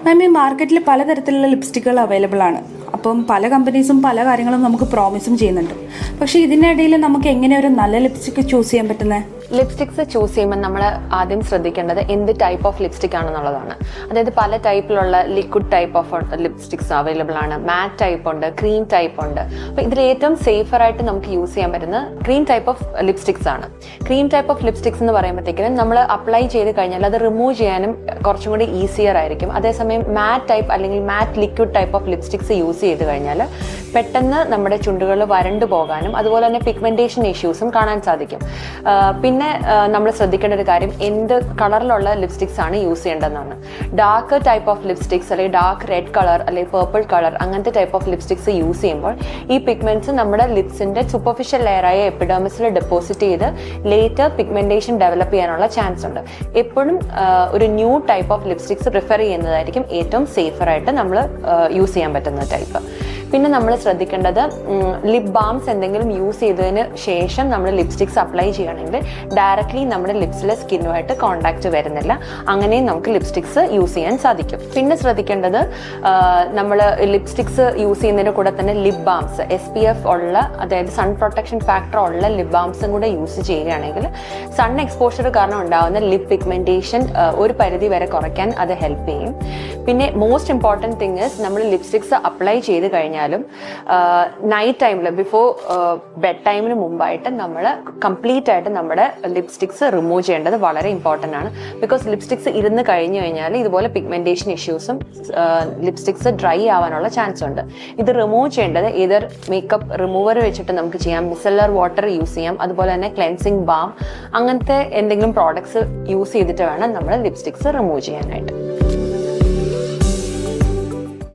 മാം, ഈ മാർക്കറ്റിൽ പലതരത്തിലുള്ള ലിപ്സ്റ്റിക്കുകൾ അവൈലബിൾ ആണ്. അപ്പം പല കമ്പനീസും പല കാര്യങ്ങളും നമുക്ക് പ്രോമിസും ചെയ്യുന്നുണ്ട്. പക്ഷേ ഇതിനിടയിൽ നമുക്ക് എങ്ങനെ ഒരു നല്ല ലിപ്സ്റ്റിക്ക് ചൂസ് ചെയ്യാൻ പറ്റുന്നത്? ലിപ്സ്റ്റിക്സ് ചൂസ് ചെയ്യുമ്പോൾ നമ്മൾ ആദ്യം ശ്രദ്ധിക്കേണ്ടത് എന്ത് ടൈപ്പ് ഓഫ് ലിപ്സ്റ്റിക് ആണെന്നുള്ളതാണ്. അതായത് പല ടൈപ്പിലുള്ള liquid type of lipsticks available ആണ്, മാറ്റ് ടൈപ്പ് ഉണ്ട്, ക്രീം ടൈപ്പ് ഉണ്ട്. അപ്പോൾ ഇതിൽ ഏറ്റവും സേഫർ ആയിട്ട് നമുക്ക് യൂസ് ചെയ്യാൻ പറ്റുന്നത് ക്രീം ടൈപ്പ് ഓഫ് ലിപ്സ്റ്റിക്സ് ആണ്. ക്രീം ടൈപ്പ് ഓഫ് ലിപ്സ്റ്റിക്സ് എന്ന് പറയുമ്പോഴത്തേക്കും നമ്മൾ അപ്ലൈ ചെയ്ത് കഴിഞ്ഞാൽ അത് റിമൂവ് ചെയ്യാനും കുറച്ചും കൂടി ഈസിയർ ആയിരിക്കും. അതേസമയം മാറ്റ് ടൈപ്പ് അല്ലെങ്കിൽ മാറ്റ് liquid type of lipsticks use ചെയ്ത് കഴിഞ്ഞാൽ പെട്ടെന്ന് നമ്മുടെ ചുണ്ടുകൾ വരണ്ടു പോകാനും അതുപോലെ തന്നെ പിഗ്മെന്റേഷൻ ഇഷ്യൂസും കാണാൻ സാധിക്കും. പിന്നെ നമ്മൾ ശ്രദ്ധിക്കേണ്ട ഒരു കാര്യം എന്ത് കളറിലുള്ള ലിപ്സ്റ്റിക്സ് ആണ് യൂസ് ചെയ്യേണ്ടതെന്നാണ്. ഡാർക്ക് ടൈപ്പ് ഓഫ് ലിപ്സ്റ്റിക്സ് അല്ലെങ്കിൽ ഡാർക്ക് റെഡ് കളർ അല്ലെങ്കിൽ പേർപ്പിൾ കളർ അങ്ങനത്തെ ടൈപ്പ് ഓഫ് ലിപ്സ്റ്റിക്സ് യൂസ് ചെയ്യുമ്പോൾ ഈ പിഗ്മെന്റ്സ് നമ്മുടെ ലിപ്സിന്റെ സൂപ്പർഫിഷ്യൽ ലെയറായ എപ്പിഡെർമിസിൽ ഡെപ്പോസിറ്റ് ചെയ്ത് ലേറ്റർ പിഗ്മെന്റേഷൻ ഡെവലപ്പ് ചെയ്യാനുള്ള ചാൻസ് ഉണ്ട്. എപ്പോഴും ഒരു new type of lipsticks prefer ചെയ്യുന്നതായിരിക്കും ഏറ്റവും സേഫർ ആയിട്ട് നമ്മൾ യൂസ് ചെയ്യാൻ പറ്റുന്ന ടൈപ്പ്. പിന്നെ നമ്മൾ ശ്രദ്ധിക്കേണ്ടത് ലിപ് ബാംസ് എന്തെങ്കിലും യൂസ് ചെയ്തതിന് ശേഷം നമ്മൾ ലിപ്സ്റ്റിക്സ് അപ്ലൈ ചെയ്യണമെങ്കിൽ ഡയറക്ട്ലി നമ്മുടെ ലിപ്സിലെ സ്കിന്നുമായിട്ട് കോണ്ടാക്ട് വരുന്നില്ല. അങ്ങനെയും നമുക്ക് ലിപ്സ്റ്റിക്സ് യൂസ് ചെയ്യാൻ സാധിക്കും. പിന്നെ ശ്രദ്ധിക്കേണ്ടത് നമ്മൾ ലിപ്സ്റ്റിക്സ് യൂസ് ചെയ്യുന്നതിൻ്റെ കൂടെ തന്നെ ലിപ് ബാംസ് SPF ഉള്ള, അതായത് സൺ പ്രൊട്ടക്ഷൻ ഫാക്ടർ ഉള്ള ലിപ് ബാംസും കൂടെ യൂസ് ചെയ്യുകയാണെങ്കിൽ സൺ എക്സ്പോഷർ കാരണം ഉണ്ടാകുന്ന ലിപ് പിഗ്മെന്റേഷൻ ഒരു പരിധി വരെ കുറയ്ക്കാൻ അത് ഹെൽപ്പ് ചെയ്യും. പിന്നെ മോസ്റ്റ് ഇമ്പോർട്ടൻറ്റ് തിങ് ഇസ് നമ്മൾ ലിപ്സ്റ്റിക്സ് അപ്ലൈ ചെയ്ത് കഴിഞ്ഞാലും നൈറ്റ് ടൈമിൽ ബിഫോർ ബെഡ് ടൈമിന് മുമ്പായിട്ട് നമ്മൾ കംപ്ലീറ്റ് ആയിട്ട് നമ്മുടെ ലിപ്സ്റ്റിക്സ് റിമൂവ് ചെയ്യേണ്ടത് വളരെ ഇമ്പോർട്ടൻ്റ് ആണ്. ബിക്കോസ് ലിപ്സ്റ്റിക്സ് ഇരുന്ന് കഴിഞ്ഞു കഴിഞ്ഞാൽ ഇതുപോലെ പിഗ്മെന്റേഷൻ ഇഷ്യൂസും ലിപ്സ്റ്റിക്സ് ഡ്രൈ ആവാനുള്ള ചാൻസ് ഉണ്ട്. ഇത് റിമൂവ് ചെയ്യേണ്ടത് ഏതർ മേക്കപ്പ് റിമൂവർ വെച്ചിട്ട് നമുക്ക് ചെയ്യാം, മിസലർ വാട്ടർ യൂസ് ചെയ്യാം, അതുപോലെ തന്നെ ക്ലെൻസിങ് ബാം അങ്ങനത്തെ എന്തെങ്കിലും പ്രോഡക്ട്സ് യൂസ് ചെയ്തിട്ട് വേണം നമ്മൾ ലിപ്സ്റ്റിക്സ് റിമൂവ് ചെയ്യാനായിട്ട്.